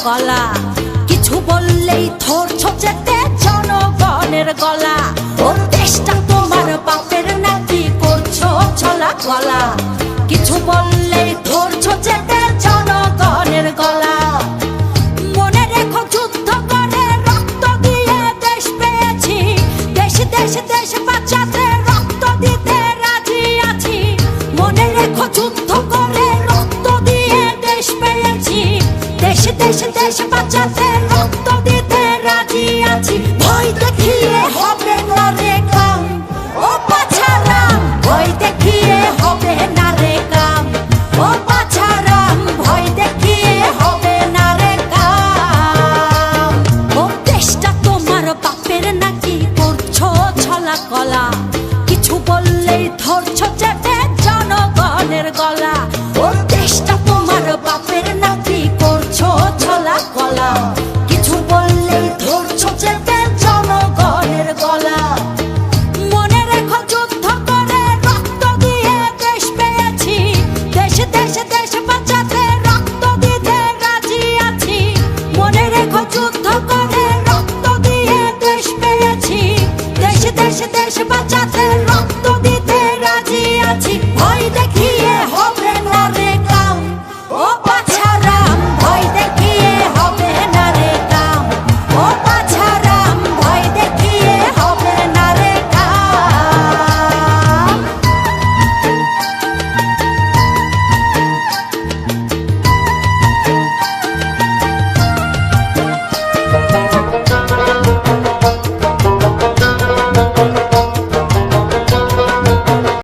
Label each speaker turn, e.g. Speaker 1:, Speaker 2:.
Speaker 1: কলা। কিছু বললেই ধরছো চেটে জনগণের গলা। ও দেশটা তোমার বাপের নাকি করছো ছলা কলা। কিছু বললেই ধরছো চেটে জনগণের গলা। মনে রেখো যুদ্ধ করে রক্ত দিয়ে দেশ পেয়েছি। দেশ দেশ দেশ বাঁচাতে রক্ত দিতে রাজি আছি। মনে রেখো যুদ্ধ করে রক্ত দিয়ে দেশ পেয়েছি। দেশ দেশ দেশ বাঁচাতে রক্ত দিতে রাজি আছি। ভয় দেখিয়ে হবে না রে কাম, ও বাছারাম। ভয় দেখিয়ে হবে না রে কাম, ও বাছারাম। ভয় দেখিয়ে হবে না রে কাম। ও দেশটা তোমার বাপের নাকি করছো ছলা কলা। কিছু বললেই ধরছো চেটে জনগণের গলা।